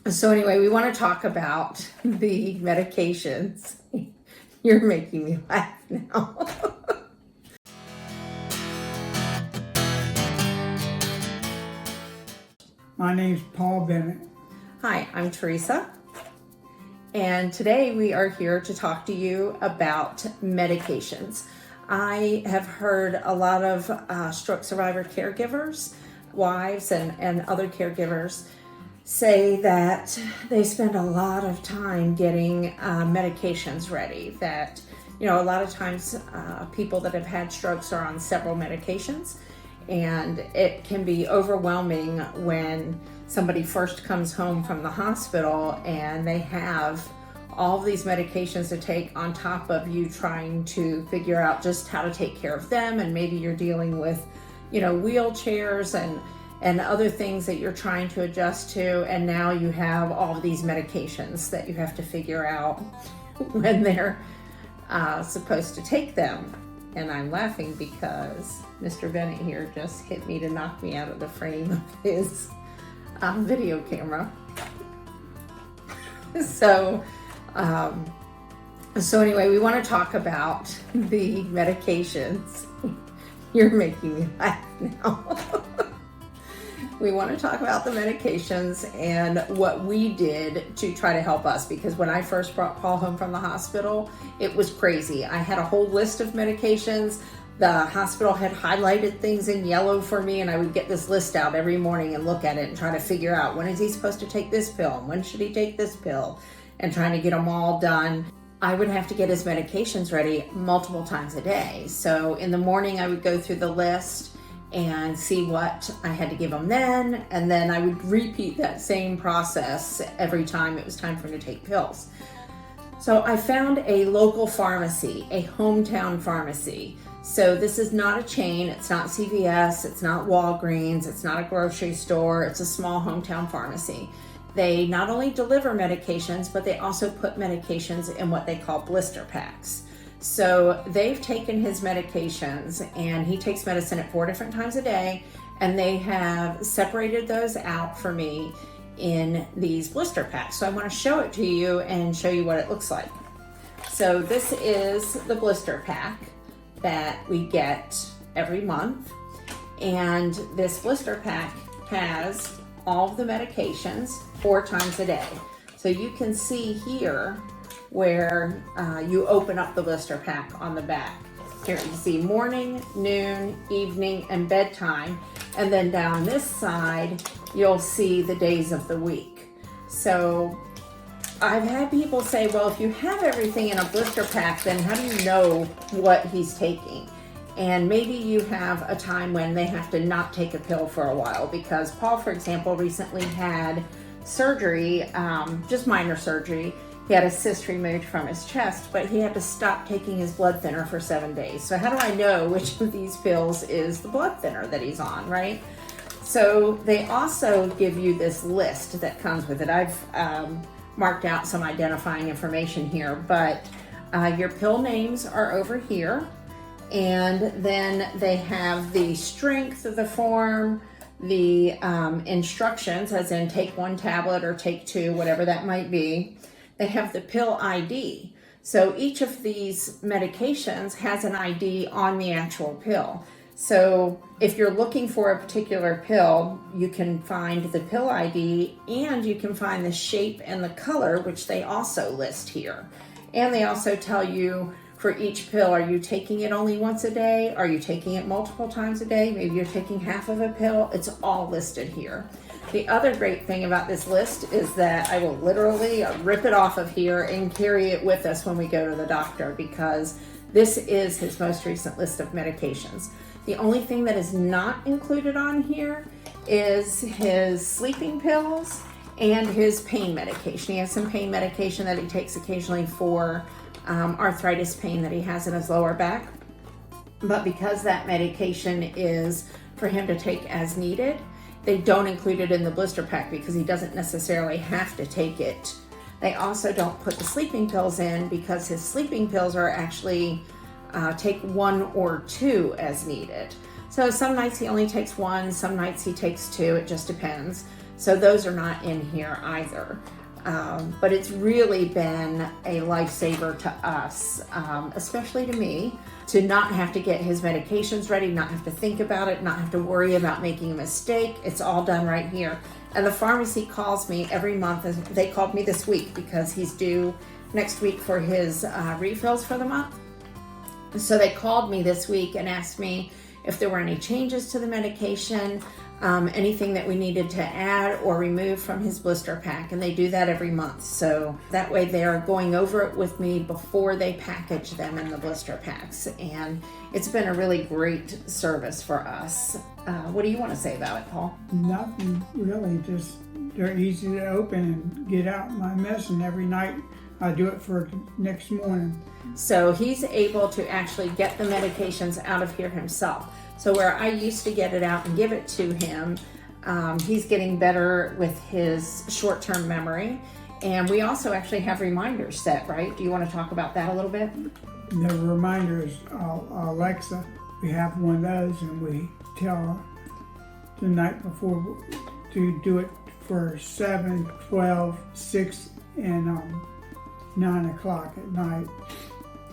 So anyway, we want to talk about the medications. You're making me laugh now. My name's Paul Bennett. Hi, I'm Teresa. And today we are here to talk to you about medications. I have heard a lot of stroke survivor caregivers, wives and other caregivers say that they spend a lot of time getting medications ready. That, a lot of times people that have had strokes are on several medications, and it can be overwhelming when somebody first comes home from the hospital and they have all of these medications to take on top of you trying to figure out just how to take care of them. And maybe you're dealing with, wheelchairs and other things that you're trying to adjust to. And now you have all of these medications that you have to figure out when they're supposed to take them. And I'm laughing because Mr. Bennett here just hit me to knock me out of the frame of his video camera. So anyway, we want to talk about the medications. You're making me laugh now. We want to talk about the medications and what we did to try to help us, because when I first brought Paul home from the hospital, it was crazy. I had a whole list of medications. The hospital had highlighted things in yellow for me, and I would get this list out every morning and look at it and try to figure out, when is he supposed to take this pill and when should he take this pill, and trying to get them all done. I would have to get his medications ready multiple times a day. So in the morning I would go through the list and see what I had to give him then, and then I would repeat that same process every time it was time for him to take pills. So I found a local pharmacy, a hometown pharmacy. So this is not a chain, it's not CVS, it's not Walgreens, it's not a grocery store, it's a small hometown pharmacy. They not only deliver medications, but they also put medications in what they call blister packs. So they've taken his medications, and he takes medicine at 4 different times a day, and they have separated those out for me in these blister packs. So I want to show it to you and show you what it looks like. So this is the blister pack that we get every month, and this blister pack has all of the medications 4 times a day. So you can see here where you open up the blister pack on the back. Here you see morning, noon, evening, and bedtime. And then down this side, you'll see the days of the week. So I've had people say, well, if you have everything in a blister pack, then how do you know what he's taking? And maybe you have a time when they have to not take a pill for a while, because Paul, for example, recently had surgery, just minor surgery. He had a cyst removed from his chest, but he had to stop taking his blood thinner for 7 days. So how do I know which of these pills is the blood thinner that he's on, right? So they also give you this list that comes with it. I've marked out some identifying information here, but your pill names are over here. And then they have the strength of the form, the instructions, as in take 1 tablet or take 2, whatever that might be. They have the pill ID. So each of these medications has an ID on the actual pill. So if you're looking for a particular pill, you can find the pill ID, and you can find the shape and the color, which they also list here. And they also tell you for each pill, are you taking it only once a day? Are you taking it multiple times a day? Maybe you're taking half of a pill. It's all listed here. The other great thing about this list is that I will literally rip it off of here and carry it with us when we go to the doctor, because this is his most recent list of medications. The only thing that is not included on here is his sleeping pills and his pain medication. He has some pain medication that he takes occasionally for arthritis pain that he has in his lower back. But because that medication is for him to take as needed, they don't include it in the blister pack because he doesn't necessarily have to take it. They also don't put the sleeping pills in because his sleeping pills are actually take 1 or 2 as needed. So some nights he only takes 1, some nights he takes 2, it just depends. So those are not in here either. But it's really been a lifesaver to us, especially to me, to not have to get his medications ready, not have to think about it, not have to worry about making a mistake. It's all done right here. And the pharmacy calls me every month. They called me this week because he's due next week for his refills for the month. So they called me this week and asked me if there were any changes to the medication, anything that we needed to add or remove from his blister pack, and they do that every month. So that way they're going over it with me before they package them in the blister packs, and it's been a really great service for us. What do you want to say about it, Paul? Nothing really, just they're easy to open and get out my medicine every night. I do it for the next morning. So he's able to actually get the medications out of here himself. So where I used to get it out and give it to him, he's getting better with his short-term memory. And we also actually have reminders set, right? Do you want to talk about that a little bit? The reminders, Alexa, we have one of those, and we tell her the night before to do it for 7, 12, 6, and 9 o'clock at night.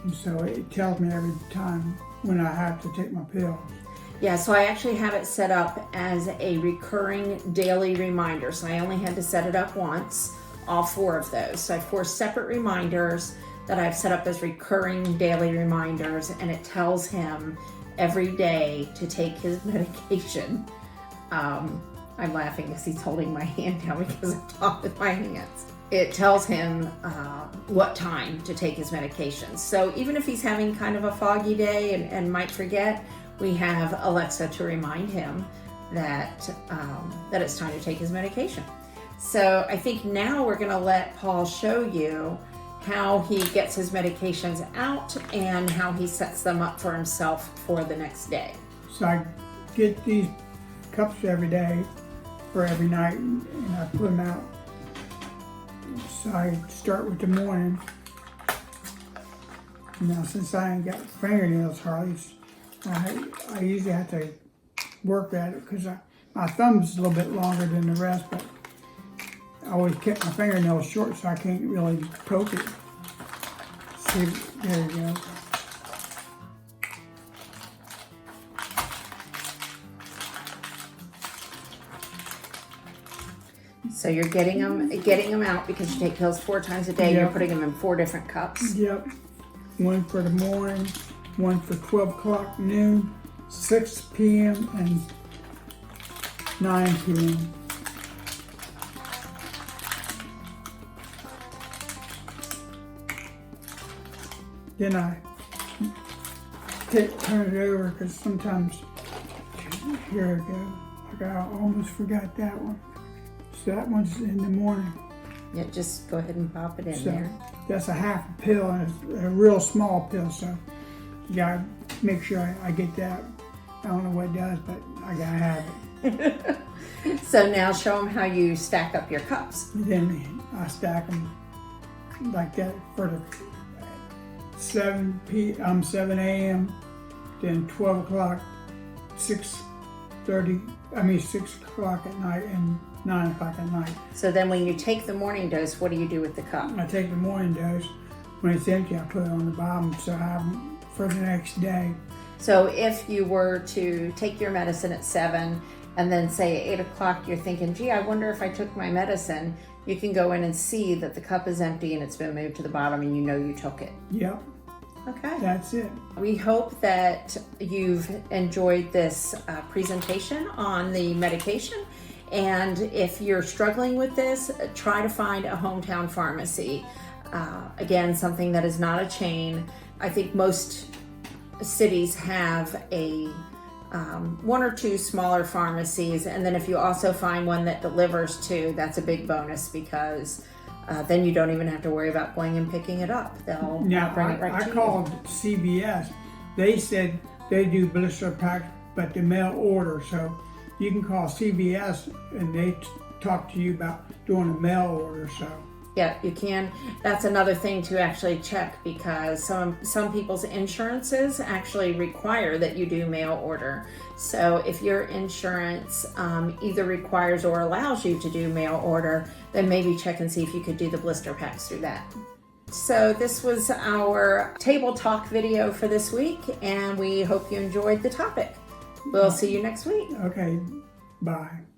And so it tells me every time when I have to take my pills. Yeah, so I actually have it set up as a recurring daily reminder. So I only had to set it up once, all 4 of those. So I have 4 separate reminders that I've set up as recurring daily reminders, and it tells him every day to take his medication. I'm laughing because he's holding my hand down because I talk with my hands. It tells him what time to take his medications. So even if he's having kind of a foggy day and might forget, we have Alexa to remind him that that it's time to take his medication. So I think now we're going to let Paul show you how he gets his medications out and how he sets them up for himself for the next day. So I get these cups every day for every night, and I put them out. So I start with the morning. Now, since I ain't got fingernails hardly, I usually have to work at it because my thumb's a little bit longer than the rest, but I always kept my fingernails short, so I can't really poke it. See, there you go. So you're getting them out because you take pills 4 times a day. Yep. You're putting them in 4 different cups. Yep. One for the morning, one for 12 o'clock noon, 6 p.m. and 9 p.m. Then I turn it over because sometimes, here we go, I almost forgot that one. So that one's in the morning. Yeah, just go ahead and pop it in So there. that's a half a pill, and it's a real small pill, so you gotta make sure I get that. I don't know what it does, but I gotta have it. So now show them how you stack up your cups. And then I stack them like that for the 7 a.m., then 12 o'clock, 6 o'clock at night, and 9 o'clock at night. So then when you take the morning dose, what do you do with the cup? I take the morning dose. When it's empty, I put it on the bottom so I have them for the next day. So if you were to take your medicine at 7 and then say at 8 o'clock, you're thinking, gee, I wonder if I took my medicine, you can go in and see that the cup is empty and it's been moved to the bottom and you know you took it. Yep. Okay. That's it. We hope that you've enjoyed this presentation on the medication. And if you're struggling with this, try to find a hometown pharmacy. Again, something that is not a chain. I think most cities have a 1 or 2 smaller pharmacies, and then if you also find one that delivers to, that's a big bonus because then you don't even have to worry about going and picking it up. They'll Now, bring it right to I you. called CVS. They said they do blister packs, but they mail order. So you can call CVS and they talk to you about doing a mail order. So Yeah, you can. That's another thing to actually check, because some people's insurances actually require that you do mail order. So if your insurance either requires or allows you to do mail order, then maybe check and see if you could do the blister packs through that. So this was our table talk video for this week, and we hope you enjoyed the topic. We'll see you next week. Okay, bye.